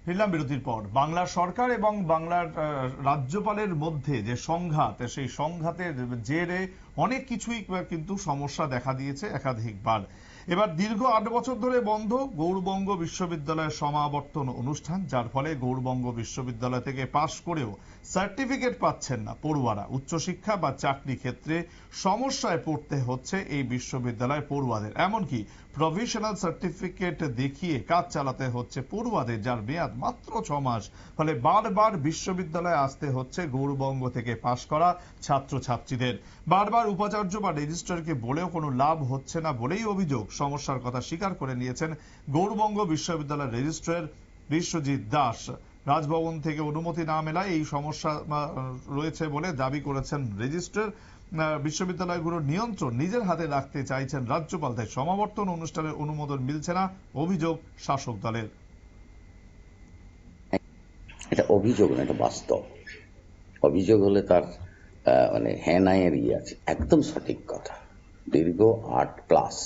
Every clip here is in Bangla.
ফিরলাম বিরতির পর। বাংলার সরকার এবং বাংলার রাজ্যপালের মধ্যে যে সংঘাত, সেই সংঘাতের জেরে অনেক কিছুই কিন্তু সমস্যা দেখা দিয়েছে একাধিকবার। এবার দীর্ঘ ৮ বছর ধরে বন্ধ গৌড়বঙ্গ বিশ্ববিদ্যালয়ের সমাবর্তন অনুষ্ঠান, যার ফলে গৌড়বঙ্গ বিশ্ববিদ্যালয় থেকে পাশ করেও সার্টিফিকেট পাচ্ছেন না পড়ুয়ারা। উচ্চশিক্ষা বা চাকরি ক্ষেত্রে সমস্যায় পড়তে হচ্ছে এই বিশ্ববিদ্যালয় পড়ুয়াদের, এমনকি প্রভিশনাল সার্টিফিকেট দেখিয়ে কাজ চালাতে হচ্ছে পড়ুয়াদের, যার মেয়াদ মাত্র 6 মাস। ফলে বারবার বিশ্ববিদ্যালয়ে আসতে হচ্ছে গৌড়বঙ্গ থেকে পাশ করা ছাত্রছাত্রীদের। বারবার উপাচার্য বা রেজিস্ট্রারকে বলেও কোনো লাভ হচ্ছে না বলেই অভিযোগ। সমস্যার কথা স্বীকার করে নিয়েছেন গৌড়বঙ্গ বিশ্ববিদ্যালয়ের রেজিস্ট্রার বিশ্বজিৎ দাস। রাজভবন থেকে অনুমতি না মেলায় এই সমস্যা রয়েছে বলে দাবি করেছেন রেজিস্ট্রার। বিশ্ববিদ্যালয়গুলোর নিয়ন্ত্রণ নিজের হাতে রাখতে চাইছেন রাজ্যপাল, তাই সমাবর্তন অনুষ্ঠানের অনুমোদন মিলছে না, অভিযোগ শাসক দলের। এটা অভিযোগ না, এটা বাস্তব। অভিযোগ হলে তার মানে হ্যাঁ নাই এর আছে। একদম সঠিক কথা। দীর্ঘ 8+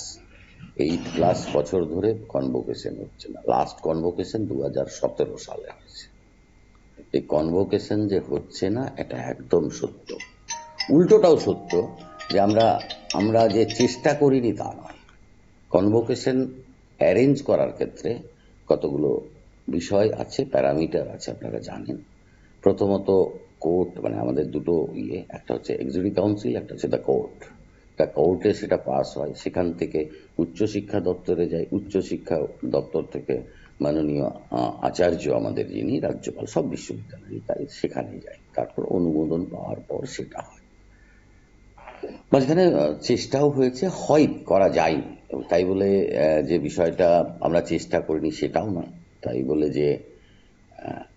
বছর ধরে কনভোকেশন হচ্ছে না। লাস্ট কনভোকেশন 2017 সালে হয়েছে। এই কনভোকেশন যে হচ্ছে না, এটা একদম সত্য। উল্টোটাও সত্য যে আমরা যে চেষ্টা করিনি তা নয়। কনভোকেশন অ্যারেঞ্জ করার ক্ষেত্রে কতগুলো বিষয় আছে, প্যারামিটার আছে, আপনারা জানেন। প্রথমত কোর্ট, মানে আমাদের দুটো একটা হচ্ছে এক্সিকিউটিভ কাউন্সিল, একটা হচ্ছে দ্য কোর্ট। কোর্টে সেটা পাস হয়, সেখান থেকে উচ্চশিক্ষা দপ্তরে যায়, উচ্চশিক্ষা দপ্তর থেকে মাননীয় আচার্য আমাদের যিনি রাজ্যপাল, সব বিশ্ববিদ্যালয় তাই সেখানে যায়, তারপর অনুমোদন পাওয়ার পর সেটা হয়। মাঝখানে চেষ্টাও হয়েছে, করা যায়, তাই বলে যে বিষয়টা আমরা চেষ্টা করিনি সেটাও নয়, তাই বলে যে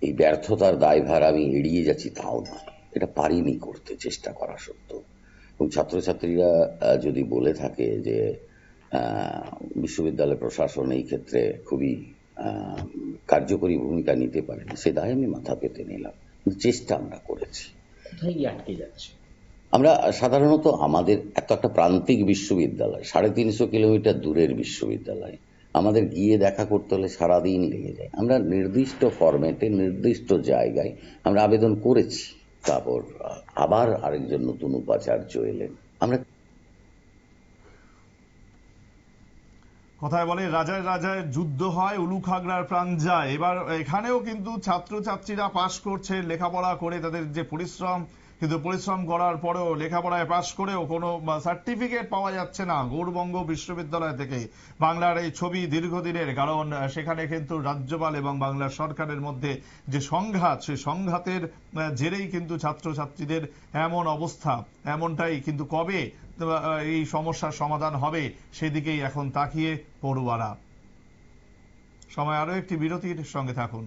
এই ব্যর্থতার দায়ভার আমি এড়িয়ে যাচ্ছি তাও নয়। এটা পারিনি করতে, চেষ্টা করা সত্ত্বেও। এবং ছাত্রছাত্রীরা যদি বলে থাকে যে বিশ্ববিদ্যালয় প্রশাসন এই ক্ষেত্রে খুবই কার্যকরী ভূমিকা নিতে পারে, সে দায় আমি মাথা পেতে নিলাম, কিন্তু চেষ্টা আমরা করেছি। আটকে যাচ্ছে আমরা সাধারণত আমাদের একটা প্রান্তিক বিশ্ববিদ্যালয়, 350 কিলোমিটার দূরের বিশ্ববিদ্যালয়, আমাদের গিয়ে দেখা করতে হলে সারাদিন লেগে যায়। আমরা নির্দিষ্ট ফরম্যাটে নির্দিষ্ট জায়গায় আমরা আবেদন করেছি, তারপর আবার আরেকজন নতুন উপাচার্য এলেন। আমরা কথায় বলে রাজায় রাজায় যুদ্ধ হয়, উলুখাগড়ার প্রাণ যায়। এবার এখানেও কিন্তু ছাত্রছাত্রীরা পাশ করছে লেখাপড়া করে, তাদের যে পরিশ্রম, কিন্তু পরিশ্রম করার পরেও লেখাপড়ায় পাশ করেও কোনো সার্টিফিকেট পাওয়া যাচ্ছে না গৌড়বঙ্গ বিশ্ববিদ্যালয় থেকে। বাংলার এই ছবি দীর্ঘদিনের, কারণ সেখানে কিন্তু রাজ্যপাল এবং বাংলার সরকারের মধ্যে যে সংঘাত, সেই সংঘাতের জেরেই কিন্তু ছাত্রছাত্রীদের এমন অবস্থা। এমনটাই কিন্তু কবে এই সমস্যার সমাধান হবে সেদিকেই এখন তাকিয়ে পড়ুয়ারা। সময় আরো একটি বিরতির, সঙ্গে থাকুন।